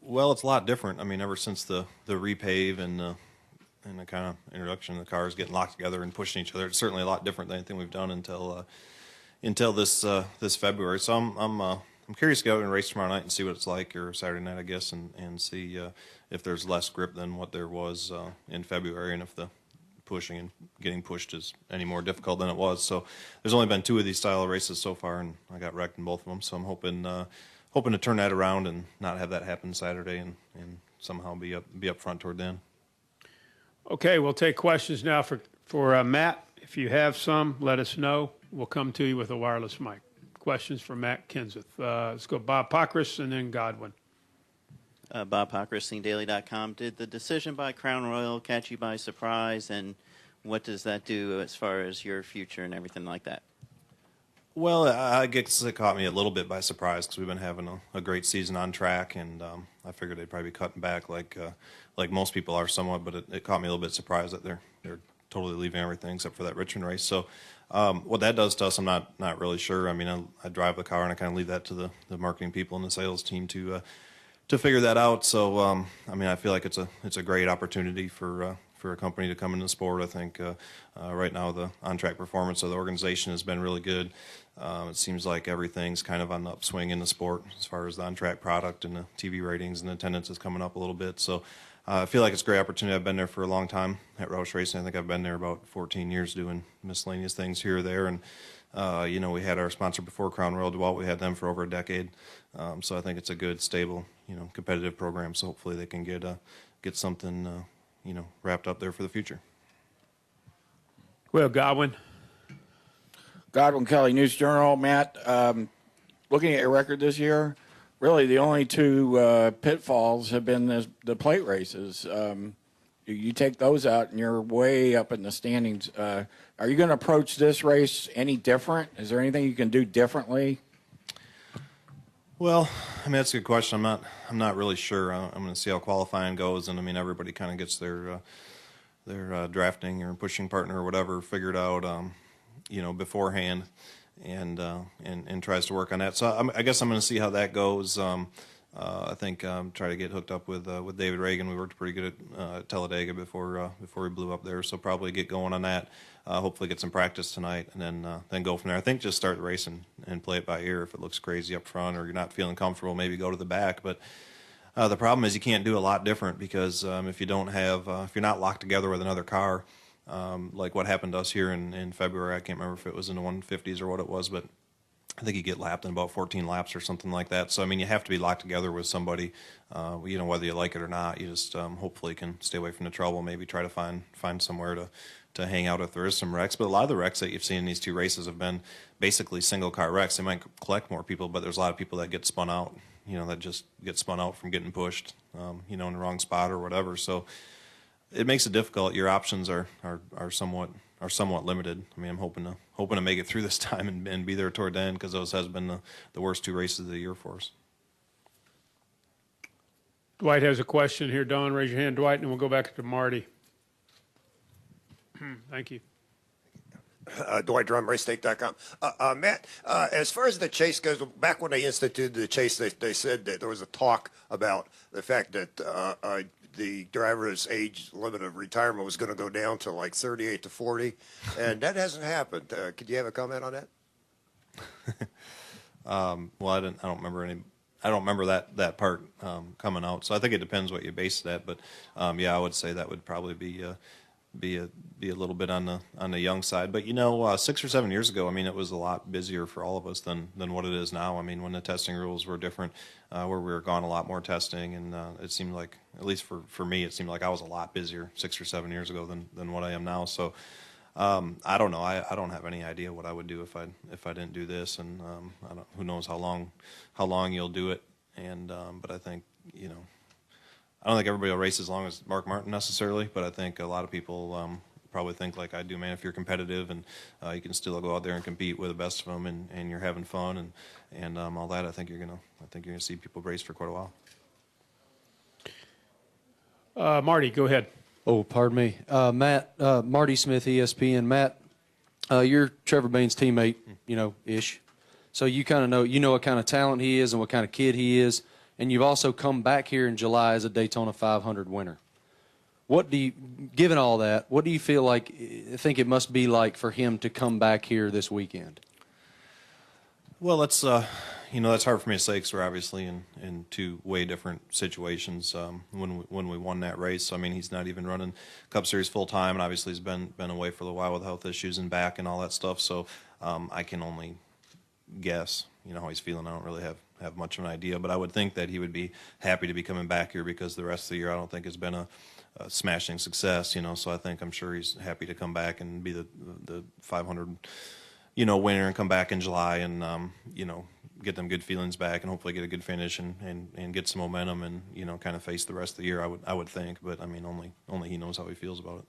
Well, it's a lot different. I mean, ever since the repave and the kind of introduction of the cars getting locked together and pushing each other, it's certainly a lot different than anything we've done until this February. So I'm curious to go out and race tomorrow night and see what it's like, or Saturday night, I guess, and see if there's less grip than what there was in February, and if the pushing and getting pushed is any more difficult than it was. So there's only been 2 of these style of races so far, and I got wrecked in both of them. So I'm hoping to turn that around and not have that happen Saturday, and somehow be up front toward then. Okay, we'll take questions now for Matt. If you have some, let us know. We'll come to you with a wireless mic. Questions for Matt Kenseth. Let's go Bob Pockris and then Godwin. Bob Pockris, SceneDaily.com. Did the decision by Crown Royal catch you by surprise, and what does that do as far as your future and everything like that? Well, I guess it caught me a little bit by surprise because we've been having a great season on track, and I figured they'd probably be cutting back like most people are somewhat, but it caught me a little bit surprised that they're totally leaving everything except for that Richmond race. So what that does to us, I'm not really sure. I mean, I drive the car, and I kind of leave that to the marketing people and the sales team to figure that out. So I mean, I feel like it's a great opportunity for a company to come into the sport. I think right now the on-track performance of the organization has been really good. It seems like everything's kind of on the upswing in the sport as far as the on-track product, and the TV ratings and attendance is coming up a little bit. So I feel like it's a great opportunity. I've been there for a long time at Roush Racing. I think I've been there about 14 years doing miscellaneous things here or there. And, you know, we had our sponsor before, Crown Royal DeWalt. We had them for over a decade. So I think it's a good, stable, competitive program. So hopefully they can get something, wrapped up there for the future. Well, Godwin. Godwin Kelly, News Journal. Matt, looking at your record this year, really the only 2 pitfalls have been the plate races. You take those out, and you're way up in the standings. Are you going to approach this race any different? Is there anything you can do differently? Well, I mean, that's a good question. I'm not really sure. I'm going to see how qualifying goes, and I mean, everybody kind of gets their drafting or pushing partner or whatever figured out, beforehand, and tries to work on that. So I guess I'm going to see how that goes. I think try to get hooked up with David Reagan. We worked pretty good at Talladega before we blew up there. So probably get going on that. Hopefully get some practice tonight, and then go from there. I think just start the race and play it by ear. If it looks crazy up front or you're not feeling comfortable, maybe go to the back. But the problem is you can't do a lot different because if you don't have if you're not locked together with another car, like what happened to us here in February. I can't remember if it was in the 150s or what it was, but I think you get lapped in about 14 laps or something like that. So, I mean, you have to be locked together with somebody, whether you like it or not. You just hopefully can stay away from the trouble, maybe try to find somewhere to hang out if there is some wrecks. But a lot of the wrecks that you've seen in these 2 races have been basically single-car wrecks. They might collect more people, but there's a lot of people that get spun out, that just get spun out from getting pushed, in the wrong spot or whatever. So it makes it difficult. Your options are somewhat limited. I mean, I'm hoping to make it through this time and be there toward the end, because those has been the worst 2 races of the year for us. Dwight has a question here. Don, raise your hand, Dwight, and we'll go back to Marty. Thank you. Dwight Drum, RaceState.com. Matt, as far as the chase goes, back when they instituted the chase, they said that there was a talk about the fact that the driver's age limit of retirement was going to go down to like 38 to 40, and that hasn't happened. Could you have a comment on that? Well, I don't remember that part coming out. So I think it depends what you base it at. But yeah, I would say that would probably be a little bit on the young side. But 6 or 7 years ago, I mean, it was a lot busier for all of us than what it is now. I mean, when the testing rules were different, where we were gone a lot more testing, and it seemed like, at least for me, it seemed like I was a lot busier 6 or 7 years ago than what I am now. So I don't know. I don't have any idea what I would do if I didn't do this, and who knows how long you'll do it. And but I think I don't think everybody will race as long as Mark Martin necessarily, but I think a lot of people probably think like I do, man. If you're competitive and you can still go out there and compete with the best of them, and you're having fun and all that, I think you're gonna see people race for quite a while. Marty, go ahead. Oh, pardon me, Matt. Marty Smith, ESPN. Matt, you're Trevor Bain's teammate, ish. So you kind of know what kind of talent he is and what kind of kid he is. and you've also come back here in July as a Daytona 500 winner. Given all that, what do you think it must be like for him to come back here this weekend? Well, that's that's hard for me to say because we're obviously in two way different situations. When we won that race, I mean, he's not even running Cup Series full time, and obviously he's been away for a while with health issues and back and all that stuff. So I can only guess, how he's feeling. I don't really have much of an idea, but I would think that he would be happy to be coming back here because the rest of the year I don't think has been a smashing success. So I'm sure he's happy to come back and be the 500 winner and come back in July and get them good feelings back and hopefully get a good finish and get some momentum and kind of face the rest of the year. I would think, but I mean only he knows how he feels about it.